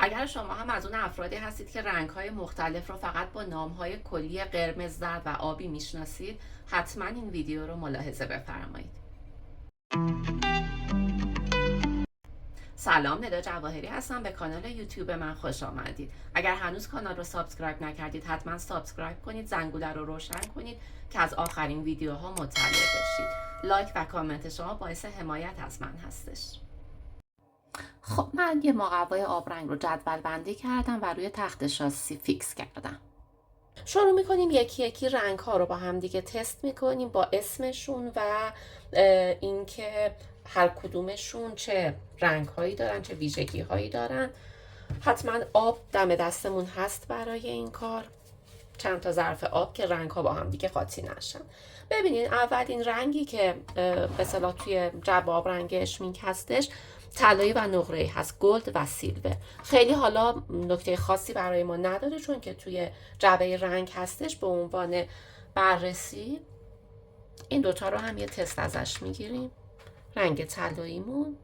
اگر شما هم از اون افرادی هستید که رنگ‌های مختلف رو فقط با نام‌های کلی قرمز، زرد و آبی میشناسید، حتما این ویدیو رو ملاحظه بفرمایید. سلام، ندا جواهری هستم. به کانال یوتیوب من خوش آمدید. اگر هنوز کانال رو سابسکرایب نکردید حتما سابسکرایب کنید، زنگوله رو روشن کنید که از آخرین ویدیوها مطلع بشید. لایک و کامنت شما باعث حمایت از من هستش. خب من یه مقوای آبرنگ رو جدول بندی کردم و روی تخت شاسی فیکس کردم. شروع میکنیم یکی یکی رنگ ها رو با هم دیگه تست میکنیم با اسمشون و اینکه هر کدومشون چه رنگ هایی دارن، چه ویژگی هایی دارن. حتما آب دم دستمون هست برای این کار، چند تا ظرف آب که رنگ ها با هم دیگه قاطی نشن. ببینین اولین رنگی که به اصطلاح توی جعبه آبرنگ اشمینک هستش طلایی و نقره‌ای هست، گلد و سیلور. خیلی حالا نکته خاصی برای ما نداره چون که توی جعبه رنگ هستش. به عنوان بررسی این دوتا رو هم یه تست ازش میگیریم، رنگ طلاییمون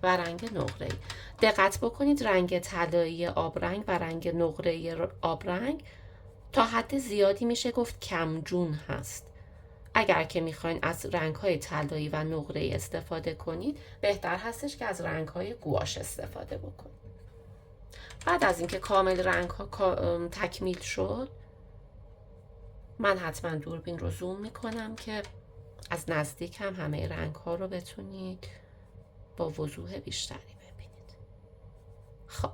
و رنگ نقره‌ای. دقت بکنید رنگ طلایی آبرنگ و رنگ نقره‌ای آبرنگ تا حد زیادی میشه گفت کمجون هست. اگر که میخواین از رنگ‌های طلایی و نقره‌ای استفاده کنید بهتر هستش که از رنگ‌های گواش استفاده بکنید. بعد از اینکه کامل رنگ‌ها تکمیل شد من حتما دوربین رو زوم میکنم که از نزدیک هم همه رنگ‌ها رو بتونید با وضوح بیشتری ببینید. خب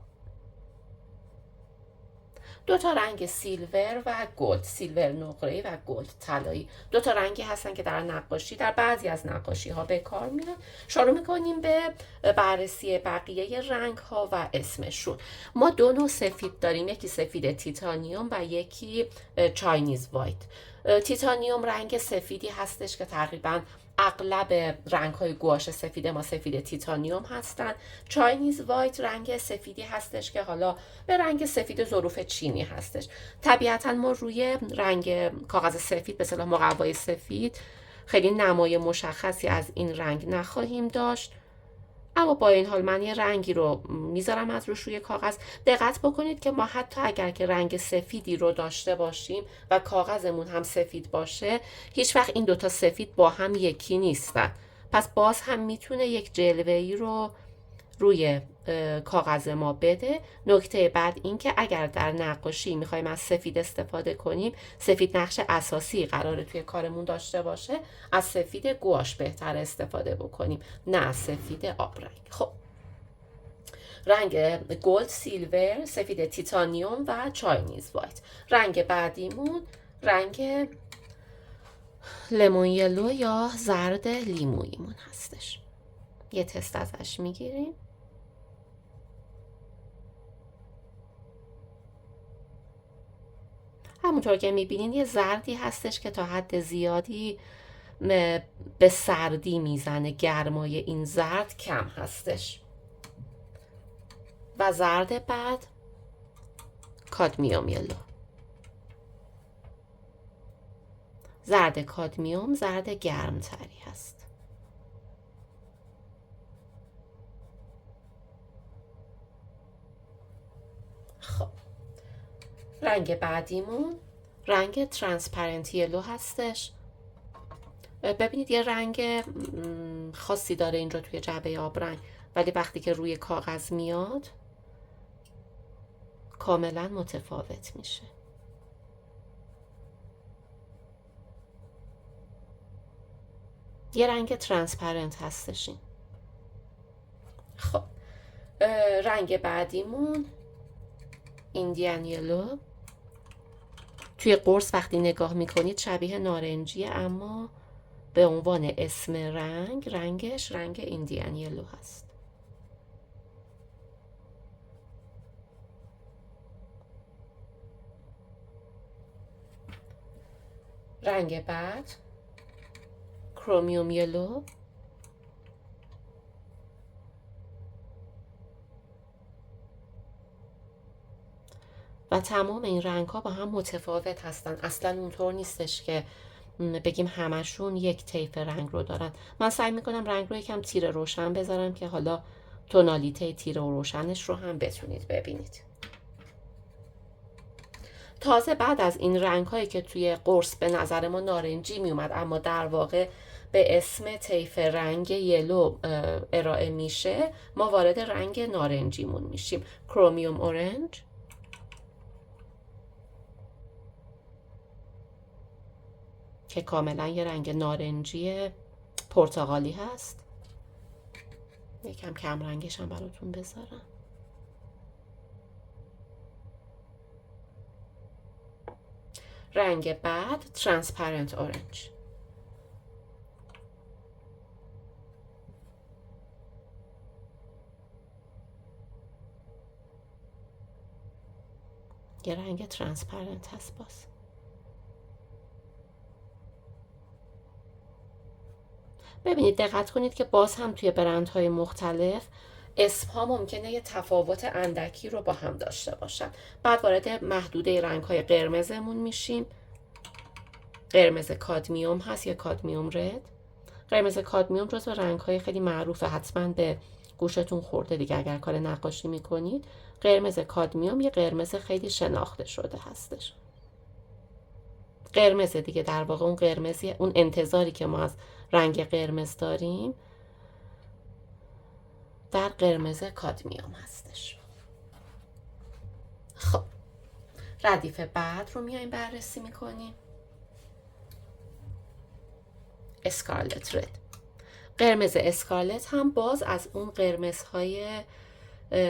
دو تا رنگ سیلور و گلد، سیلور نقره‌ای و گلد طلایی، دو تا رنگی هستن که در نقاشی، در بعضی از نقاشی ها به کار میاد. شروع میکنیم به بررسی بقیه رنگ ها و اسمشون. ما دو نوع سفید داریم، یکی سفید تیتانیوم و یکی چاینیز وایت. تیتانیوم رنگ سفیدی هستش که تقریبا اغلب رنگ های گواش سفید ما سفید تیتانیوم هستن. چاینیز وایت رنگ سفیدی هستش که حالا به رنگ سفید ظروف چینی هستش. طبیعتا ما روی رنگ کاغذ سفید به اصطلاح مقوای سفید خیلی نمای مشخصی از این رنگ نخواهیم داشت، اما با این حال من یه رنگی رو میذارم از روی کاغذ. دقت بکنید که ما حتی اگر که رنگ سفیدی رو داشته باشیم و کاغذمون هم سفید باشه هیچ وقت این دوتا سفید با هم یکی نیستن، پس باز هم میتونه یک جلوه‌ای رو روی کاغذ ما بده. نکته بعد این که اگر در نقاشی میخوایم از سفید استفاده کنیم، سفید نقش اساسی قراره توی کارمون داشته باشه، از سفید گواش بهتر استفاده بکنیم نه از سفید آبرنگ. خب رنگ گلد، سیلور، سفید تیتانیوم و چاینیز وایت. رنگ بعدیمون رنگ لمون یلو یا زرد لیموییمون هستش. یه تست ازش میگیریم. همونطور که میبینین یه زردی هستش که تا حد زیادی به سردی میزنه، گرمای این زرد کم هستش. و زرد بعد کادمیوم یلو. زرد کادمیوم زرد گرمتری هست. خب رنگ بعدیمون رنگ ترانسپرنت یلو هستش. ببینید یه رنگ خاصی داره اینجا توی جعبه آبرنگ، ولی وقتی که روی کاغذ میاد کاملا متفاوت میشه. یه رنگ ترانسپرنت هستش این. خب رنگ بعدیمون ایندیان یلو. توی قرص وقتی نگاه میکنید شبیه نارنجیه، اما به عنوان اسم رنگش رنگ ایندیان یلو هست. رنگ بعد کرومیوم یلو. و تمام این رنگ ها با هم متفاوت هستن. اصلا اونطور نیستش که بگیم همشون یک طیف رنگ رو دارن. من سعی میکنم رنگ رو یکم تیره روشن بذارم که حالا تونالیته تیره و روشنش رو هم بتونید ببینید. تازه بعد از این رنگ هایی که توی قرص به نظر ما نارنجی می اومد اما در واقع به اسم طیف رنگ یلو ارائه میشه، ما وارد رنگ نارنجیمون میشیم. کرومیوم اورنج که کاملا یه رنگ نارنجی پرتقالی هست. یکم کم رنگش هم براتون بذارم. رنگ بعد ترانسپرنت اورنج. یه رنگ ترانسپرنت هست باز. ببینید دقت کنید که باز هم توی برندهای مختلف اسمها ممکنه یه تفاوت اندکی رو با هم داشته باشن. بعد وارد محدوده رنگ‌های قرمزمون میشیم. قرمز کادمیوم هست یا کادمیوم رد. قرمز کادمیوم جزو رنگ‌های خیلی معروفه، حتما به گوشتون خورده دیگه اگر کار نقاشی میکنید. قرمز کادمیوم یه قرمز خیلی شناخته شده هستش. قرمز دیگه در واقع اون قرمزی، اون انتظاری که ما از رنگ قرمز داریم در قرمز کادمیوم هستش. خب ردیف بعد رو میایم بررسی میکنیم. اسکارلت رد. قرمز اسکارلت هم باز از اون قرمزهای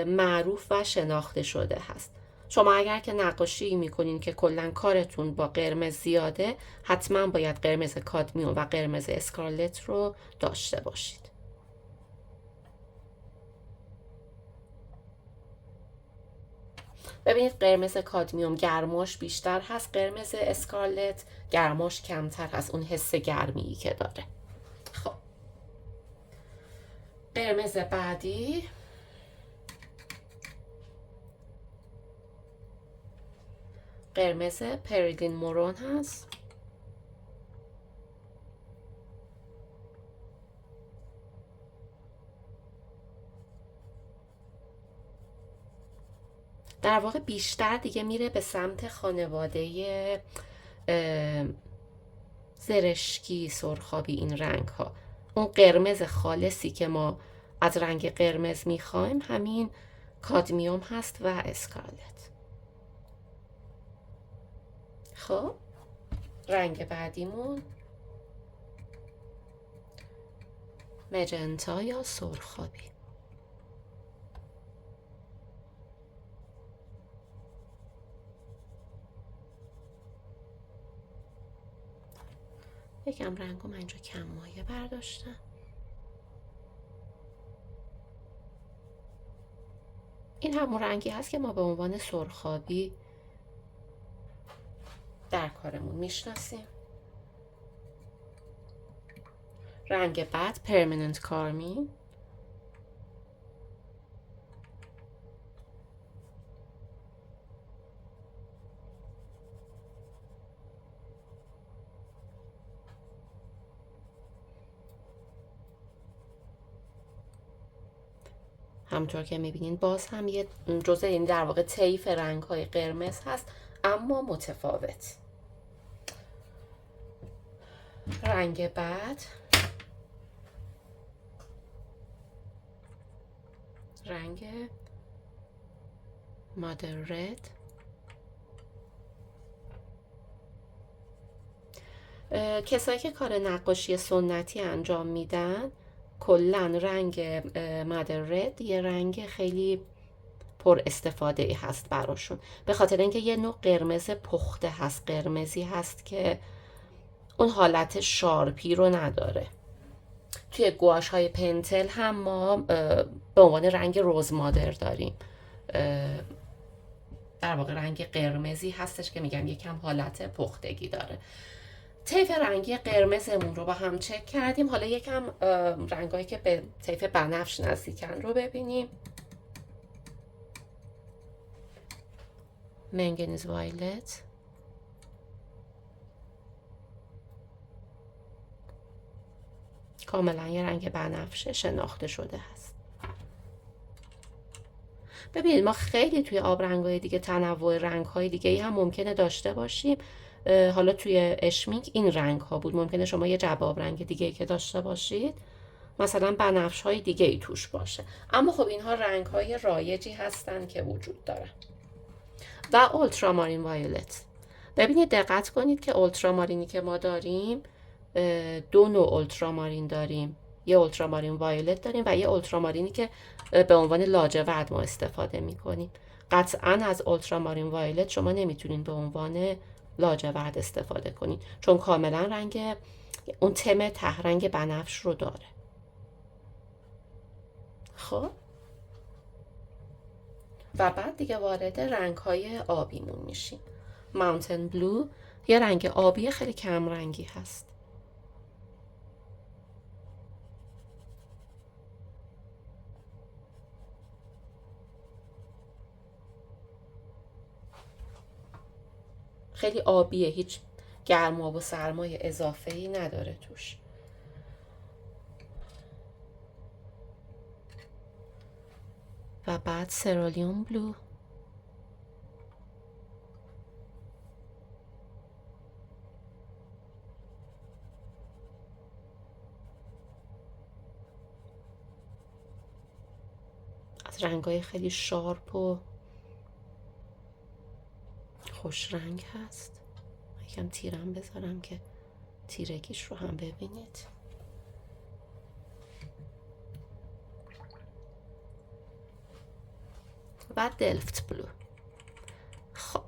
معروف و شناخته شده هست. شما اگر که نقاشی میکنین که کلا کارتون با قرمز زیاده، حتما باید قرمز کادمیوم و قرمز اسکارلت رو داشته باشید. ببینید قرمز کادمیوم گرماش بیشتر هست، قرمز اسکارلت گرماش کمتر هست، اون حس گرمی که داره. خب قرمز بعدی قرمز پریلین مورون هست. در واقع بیشتر دیگه میره به سمت خانواده زرشکی، سرخابی، این رنگ ها. اون قرمز خالصی که ما از رنگ قرمز میخوایم همین کادمیوم هست و اسکارلت. خب رنگ بعدیمون مجنتا یا سرخابی. یکم رنگو من اینجا کم مایه برداشتم. این همون رنگی هست که ما به عنوان سرخابی در کارمون میشناسیم. رنگ بعد پرمننت کارمین. همونطور که میبینین باز هم یه جزء این در واقع طیف رنگ های قرمز هست اما متفاوت. رنگ بعد رنگ مادر رد. کسایی که کار نقاشی سنتی انجام میدن کلا رنگ مادر رد یه رنگ خیلی پر استفاده ای هست براشون، به خاطر اینکه یه نوع قرمز پخته هست، قرمزی هست که اون حالت شارپی رو نداره. توی گواش های پنتل هم ما به عنوان رنگ روز مادر داریم، در واقع رنگ قرمزی هستش که میگم یکم حالت پختگی داره. طیف رنگی قرمزمون رو با هم چک کردیم. حالا یکم رنگایی که به طیف بنفش نزدیکن رو ببینیم. منگنیز وایلت، کاملا یه رنگ بنفشه شناخته شده هست. ببینید ما خیلی توی آبرنگ‌های دیگه تنوع رنگ‌های دیگه ای هم ممکنه داشته باشیم. حالا توی اشمینک این رنگ ها بود، ممکنه شما یه جعبه آبرنگ دیگه ای که داشته باشید مثلا بنفش های دیگه ای توش باشه، اما خب اینها رنگ های رایجی هستن که وجود دارن. و اولترامارین وایولت، ببینید دقت کنید که اولترامارینی که ما داریم دو نوع اولترامارین داریم، یه اولترامارین وایولت داریم و یه اولترامارینی که به عنوان لاجورد ما استفاده میکنیم. قطعا از اولترامارین وایولت شما نمیتونین به عنوان لاجورد استفاده کنین چون کاملا رنگ اون تم ته رنگ بنفش رو داره. خب و بعد دیگه وارد رنگ های آبیمون میشیم. ماونتن بلو یه رنگ آبی خیلی کم رنگی هست. خیلی آبیه، هیچ گرما و سرمای اضافه ای نداره توش. و بعد سرالیون بلو، از رنگای خیلی شارپ و خوش رنگ هست. یکم تیرم بذارم که تیرگیش رو هم ببینید. و دلفت بلو. خب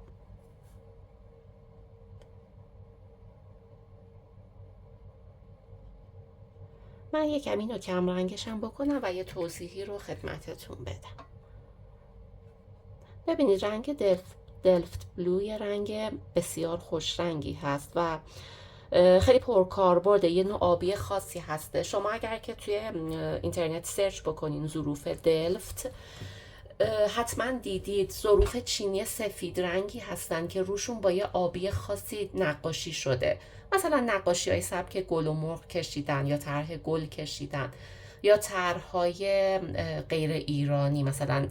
من یکم اینو کم رنگشم بکنم و یه توضیحی رو خدمتتون بدم. ببینید رنگ دلفت بلو یه رنگ بسیار خوش رنگی هست و خیلی پرکاربرده، یه نوع آبی خاصی هسته. شما اگر که توی اینترنت سرچ بکنین ظروف دلفت حتما دیدید ظروف چینی سفید رنگی هستن که روشون با یه آبی خاصی نقاشی شده، مثلا نقاشی های سبک گل و مرغ کشیدن یا طرح گل کشیدن یا طرحهای غیر ایرانی مثلا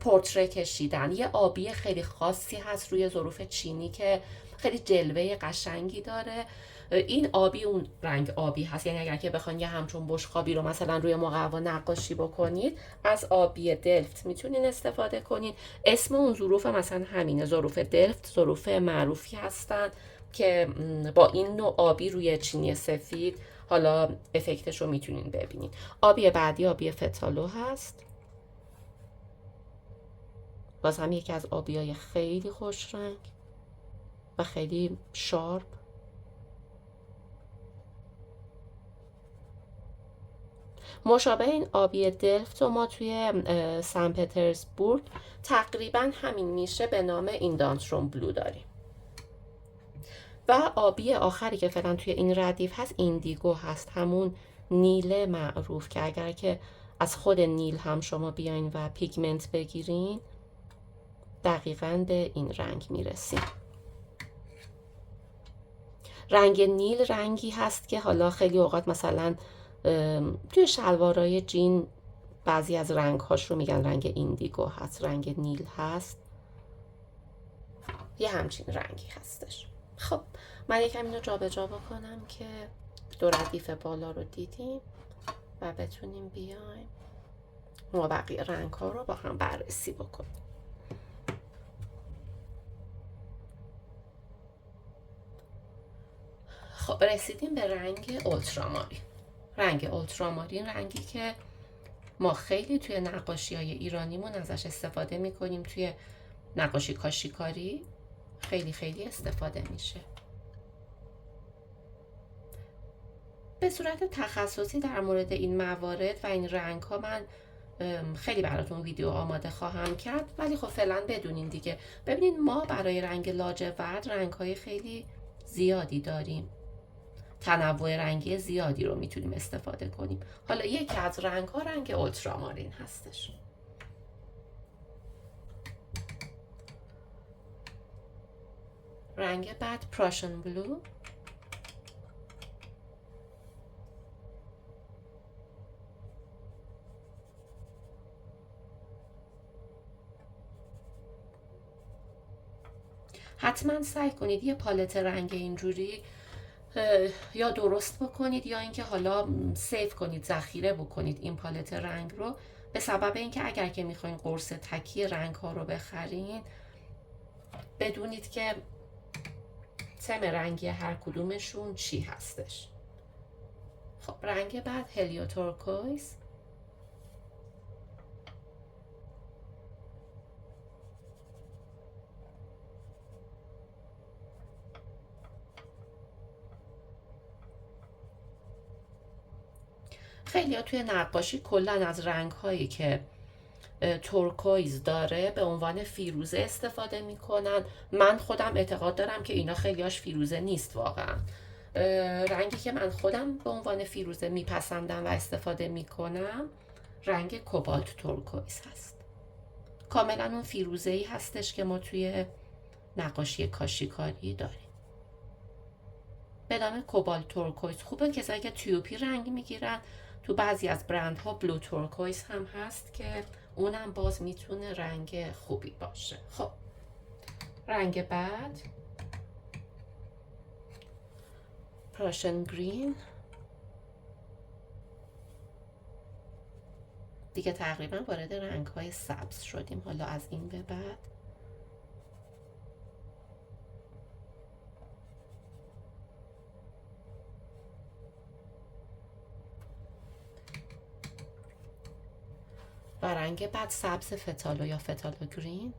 پورتره کشیدن. یه آبی خیلی خاصی هست روی ظروف چینی که خیلی جلوه قشنگی داره. این آبی اون رنگ آبی هست، یعنی اگر که بخواین یه همچون بشقابی رو مثلا روی مقوا نقاشی بکنید از آبی دلفت میتونین استفاده کنین. اسم اون ظروف مثلا همینه، ظروف دلفت. ظروف معروفی هستن که با این نوع آبی روی چینی سفید حالا افکتش رو میتونین ببینین. آبی بعدی آبی فتالو هست، باز هم یکی از آبیای خیلی خوش رنگ و خیلی شارپ. مشابه این آبی دلفت و ما توی سن پترزبورگ تقریبا همین میشه به نام ایندانتروم بلو داریم. و آبی آخری که فعلا توی این ردیف هست ایندیگو هست، همون نیل معروف که اگر که از خود نیل هم شما بیاین و پیگمنت بگیرین دقیقاً به این رنگ میرسیم. رنگ نیل رنگی هست که حالا خیلی اوقات مثلا توی شلوارای جین بعضی از رنگ هاش رو میگن رنگ ایندیگو هست، رنگ نیل هست، یه همچین رنگی هستش. خب من یکم اینو جابجا بکنم که دو ردیف بالا رو دیدیم و بتونیم بیایم ما بقیه رنگ ها رو با هم بررسی بکنیم. خب رسیدیم به رنگ اولترامارین. رنگ اولترامارین رنگی که ما خیلی توی نقاشی های ایرانیمون ازش استفاده میکنیم، توی نقاشی کاشیکاری خیلی خیلی استفاده میشه. به صورت تخصصی در مورد این موارد و این رنگ ها من خیلی براتون ویدیو آماده خواهم کرد، ولی خب فعلا بدونین دیگه. ببینین ما برای رنگ لاجورد رنگ های خیلی زیادی داریم، تنوع رنگی زیادی رو میتونیم استفاده کنیم. حالا یکی از رنگ ها رنگ اولترامارین هستش. رنگ بعد پراشن بلو. حتما سعی کنید یه پالت رنگ اینجوری یا درست بکنید یا اینکه حالا سیو کنید، ذخیره بکنید این پالت رنگ رو، به سبب اینکه اگر که میخواین قرص تکی رنگ ها رو بخرین بدونید که تم رنگی هر کدومشون چی هستش. خب رنگ بعد هلیو تورکویز. خیلی ها توی نقاشی کلن از رنگ هایی که تورکویز داره به عنوان فیروزه استفاده میکنن. من خودم اعتقاد دارم که اینا خیلیاش فیروزه نیست واقعا. رنگی که من خودم به عنوان فیروزه میپسندم و استفاده میکنم رنگ کوبالت تورکویز هست. کاملا اون فیروزه ای هستش که ما توی نقاشی کاشیکاری داریم. به نام کوبالت تورکویز خوبه. کسایی که تیوپی رنگ میگیرن، تو بعضی از برندها بلو تورکویز هم هست که اونم باز میتونه رنگ خوبی باشه. خب رنگ بعد پرشن گرین. دیگه تقریبا وارد رنگ های سبز شدیم حالا از این به بعد. و رنگ بعد سبز فتالو یا فتالو گرین.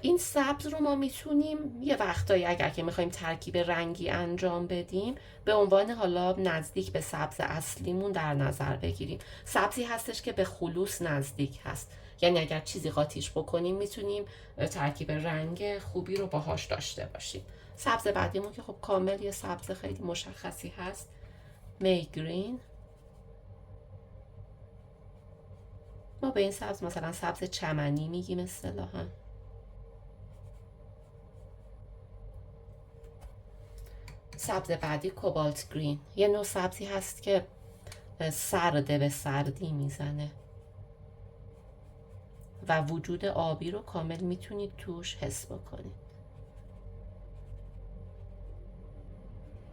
این سبز رو ما میتونیم یه وقتایی اگر که میخوایم ترکیب رنگی انجام بدیم به عنوان حالا نزدیک به سبز اصلیمون در نظر بگیریم. سبزی هستش که به خلوص نزدیک هست، یعنی اگر چیزی قاطیش بکنیم میتونیم ترکیب رنگ خوبی رو باهاش داشته باشیم. سبز بعدیمون که خب کامل یه سبز خیلی مشخصی هست، می گرین. ما به این سبز مثلا سبز چمنی میگیم اصطلاحاً. سبز بعدی کوبالت گرین، یه نوع سبزی هست که سرده به سردی میزنه و وجود آبی رو کامل میتونید توش حس بکنید.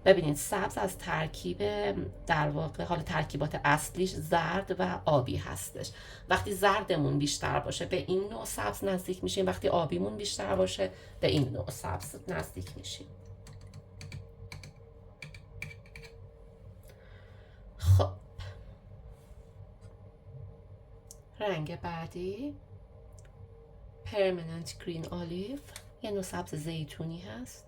ببینید سبز از ترکیب در واقع حالا ترکیبات اصلیش زرد و آبی هستش. وقتی زردمون بیشتر باشه به این نوع سبز نزدیک میشیم، وقتی آبیمون بیشتر باشه به این نوع سبز نزدیک میشیم. خب رنگ بعدی پرمننت گرین آلیو، یه نوع سبز زیتونی هست.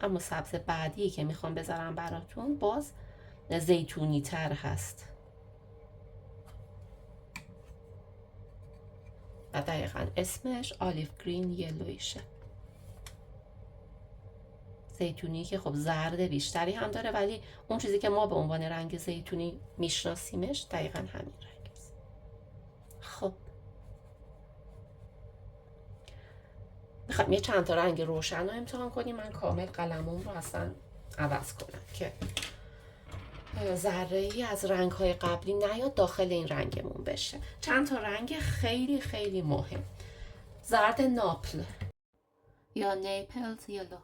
اما سبز بعدی که میخوام بذارم براتون باز زیتونی تر هست و دقیقا اسمش آلیو گرین یلویشه. زیتونی که خب زرد بیشتری هم داره، ولی اون چیزی که ما به عنوان رنگ زیتونی میشناسیمش دقیقا همین رنگ است. خب میخوام یه چند تا رنگ روشن رو امتحان کنیم. من کامل قلمم رو اصلا عوض کنم که ذره ای از رنگ های قبلی نیاد داخل این رنگمون بشه. چند تا رنگ خیلی خیلی مهم. زرد ناپل یا نیپلز یلو.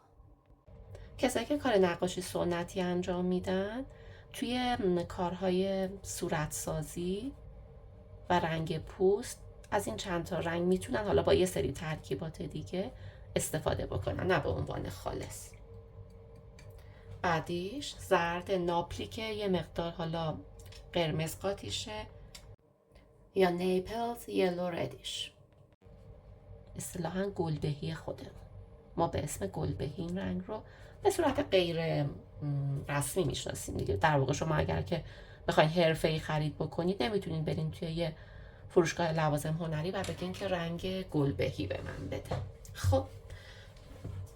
کسایی که کار نقاشی سنتی انجام میدن توی کارهای صورتسازی و رنگ پوست از این چند تا رنگ میتونن حالا با یه سری ترکیبات دیگه استفاده بکنن، نه به عنوان خالص. بعدیش زرد ناپلی که یه مقدار حالا قرمز قاطیشه یا نیپلز یلو ردیش، اصطلاحاً گلبهی خودمون. ما به اسم گلبهی این رنگ رو به صورت غیر رسمی میشناسیم دیگه. در واقع شما اگر که بخواین حرفه‌ای خرید بکنید نمیتونید برین توی یه فروشگاه لوازم هنری و بگین که رنگ گلبهی به من بده. خب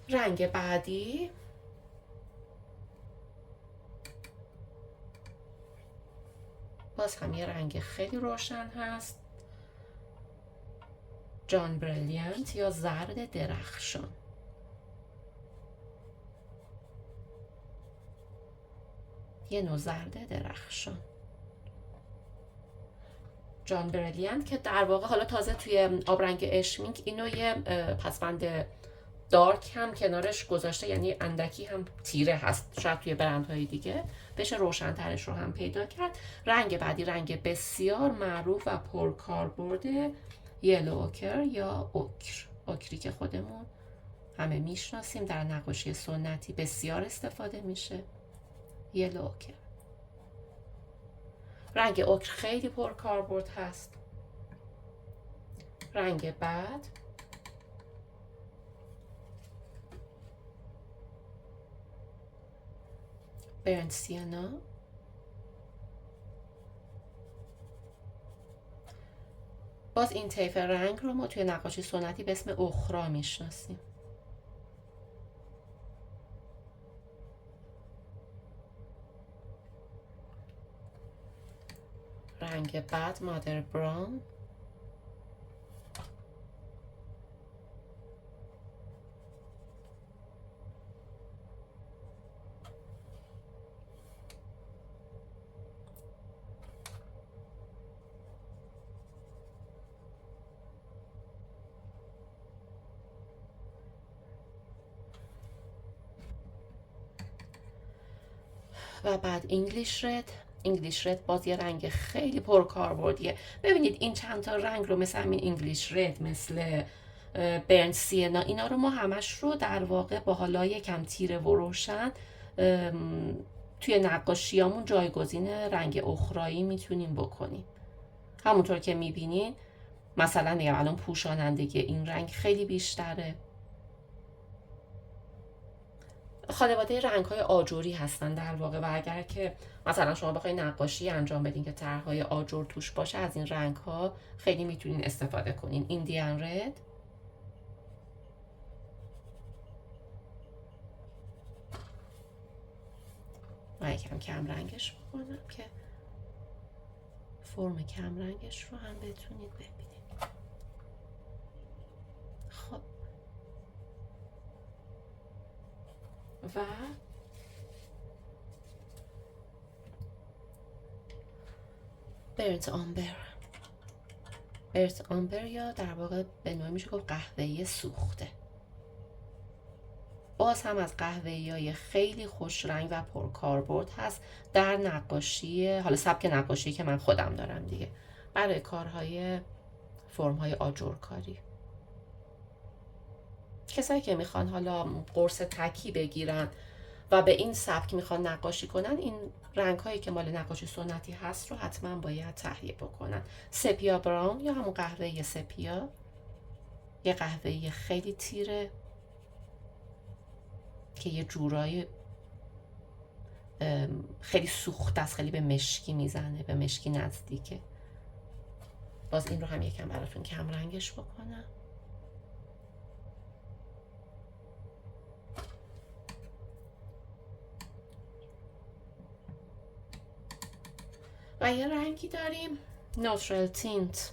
رنگ بعدی باز هم یه رنگ خیلی روشن هست، جان بریلیانت یا زرد درخشان. یه نوع زرد درخشان، جان بریلیانت که در واقع حالا تازه توی آبرنگ اشمینک اینو یه پسوند دارک هم کنارش گذاشته، یعنی اندکی هم تیره هست، شاید توی برندهای دیگه بشه روشن‌ترش رو هم پیدا کرد. رنگ بعدی رنگ بسیار معروف و پرکاربرد یلو اوکر یا اوکر، اوکری که خودمون همه میشناسیم، در نقاشی سنتی بسیار استفاده میشه. یلو اوکر، رنگ اوکر خیلی پرکاربرد هست. رنگ بعد برنت سیانا، باز این طیف رنگ رو ما توی نقاشی سنتی به اسم اخرا میشناسیم. رنگ بعد مادر براون، و بعد انگلیش رد. انگلیش رد باز یه رنگ خیلی پرکاربردیه. ببینید این چند تا رنگ رو مثل همین انگلیش رد، مثل برنت سینا، اینا رو ما همش رو در واقع با حالای یکم تیره و روشن توی نقاشیامون جایگزین رنگ اخرایی میتونیم بکنیم. همونطور که میبینین مثلا میگم الان پوشانندگی این رنگ خیلی بیشتره. خانواده رنگ‌های آجوری هستن در واقع، و اگر که مثلا شما بخواید نقاشی انجام بدین که طرح‌های آجر توش باشه، از این رنگ‌ها خیلی میتونین استفاده کنین. ایندیان رد، من یکم کم رنگش بکنم که فرم کم رنگش رو هم بتونید ببینید. خب و برنت آمبر، برنت آمبر یا در واقع به نوعی میشه گفت قهوه‌ای سوخته، باز هم از قهوه‌ای‌های خیلی خوش رنگ و پرکاربرد هست در نقاشی، حالا سبک نقاشی که من خودم دارم دیگه، برای کارهای فرم‌های آجرکاری. کسایی که میخوان حالا قرص تکی بگیرن و به این سبک میخوان نقاشی کنن، این رنگ هایی که مال نقاشی سنتی هست رو حتما باید تهیه بکنن. سپیا براون یا همون قهوه سپیا، یه قهوه خیلی تیره که یه جورایی خیلی سوخت است، خیلی به مشکی میزنه، به مشکی نزدیکه. باز این رو هم یکم براتون کم رنگش بکنم. و یه رنگی داریم نوترال تینت،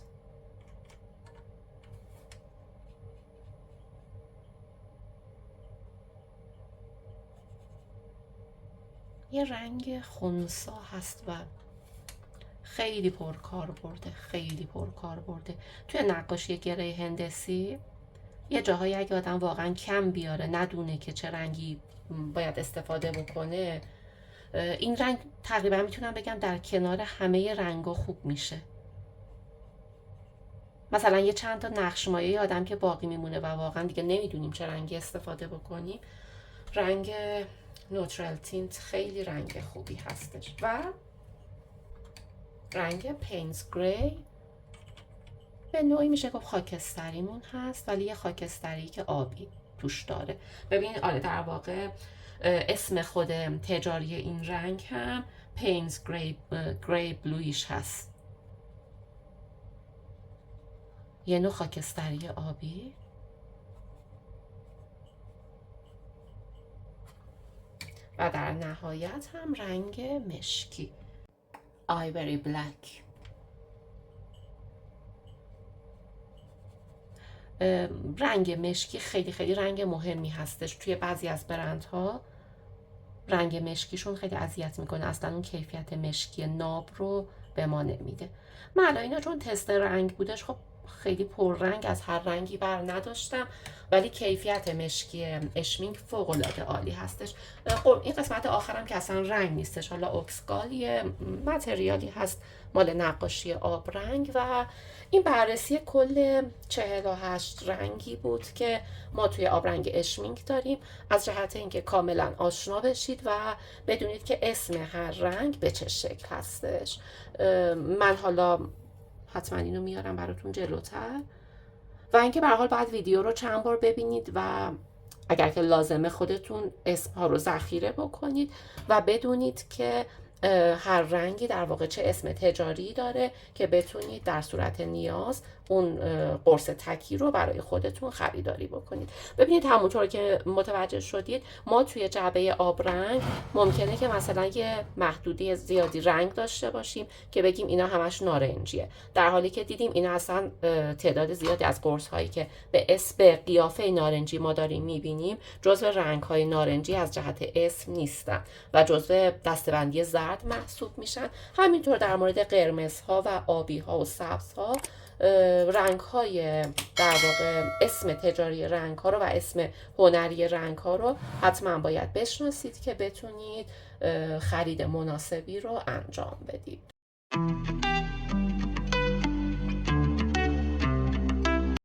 یه رنگ خنثی هست و خیلی پرکاربرده، خیلی پرکاربرده توی نقاشی گره هندسی. یه جاهایی اگه آدم واقعا کم بیاره، ندونه که چه رنگی باید استفاده بکنه، این رنگ تقریبا میتونم بگم در کنار همه رنگا خوب میشه. مثلا یه چند تا نقش مایه آدم که باقی میمونه و واقعا دیگه نمیدونیم چه رنگی استفاده بکنیم، رنگ نوترال تینت خیلی رنگ خوبی هستش. و رنگ پینز گری به نوعی میشه گفت خاکستریمون هست، ولی یه خاکستری که آبی توش داره. ببین آره در واقع اسم خود تجاری این رنگ هم پینز گری بلویش هست، یه نوع خاکستری آبی. و در نهایت هم رنگ مشکی. آیوری بلک. رنگ مشکی خیلی خیلی رنگ مهمی هستش توی بعضی از برندها. رنگ مشکیشون خیلی اذیت میکنه، اصلا اون کیفیت مشکی ناب رو به ما نمیده. من الان اینا چون تست رنگ بودش خب خیلی پررنگ از هر رنگی بر نداشتم، ولی کیفیت مشکی اشمینگ فوق العاده عالی هستش. خب این قسمت آخرم که اصلا رنگ نیستش، حالا اوکسگال یه متریالی هست مال نقاشی آبرنگ و این بررسی کل 48 رنگی بود که ما توی آبرنگ اشمینگ داریم، از جهت اینکه کاملا آشنا بشید و بدونید که اسم هر رنگ به چه شکل هستش. من حالا حتما اینو میارم براتون جلوتر و اینکه به هر حال باید ویدیو رو چند بار ببینید و اگر که لازمه خودتون اسم ها رو ذخیره بکنید و بدونید که هر رنگی در واقع چه اسم تجاری داره که بتونید در صورت نیاز اون قرص تکی رو برای خودتون خریداری بکنید. ببینید همونطور که متوجه شدید ما توی جعبه آبرنگ ممکنه که مثلا یه محدوده زیادی رنگ داشته باشیم که بگیم اینا همش نارنجیه، در حالی که دیدیم اینا اصلا تعداد زیادی از قرص هایی که به اسم قیافه نارنجی ما داریم میبینیم جزو رنگ های نارنجی از جهت اسم نیستن و جزو دسته‌بندی زرد محسوب میشن. همینطور در مورد قرمزها و آبیها و سبزها، رنگ های در واقع اسم تجاری رنگ ها رو و اسم هنری رنگ ها رو حتما باید بشناسید که بتونید خرید مناسبی رو انجام بدید.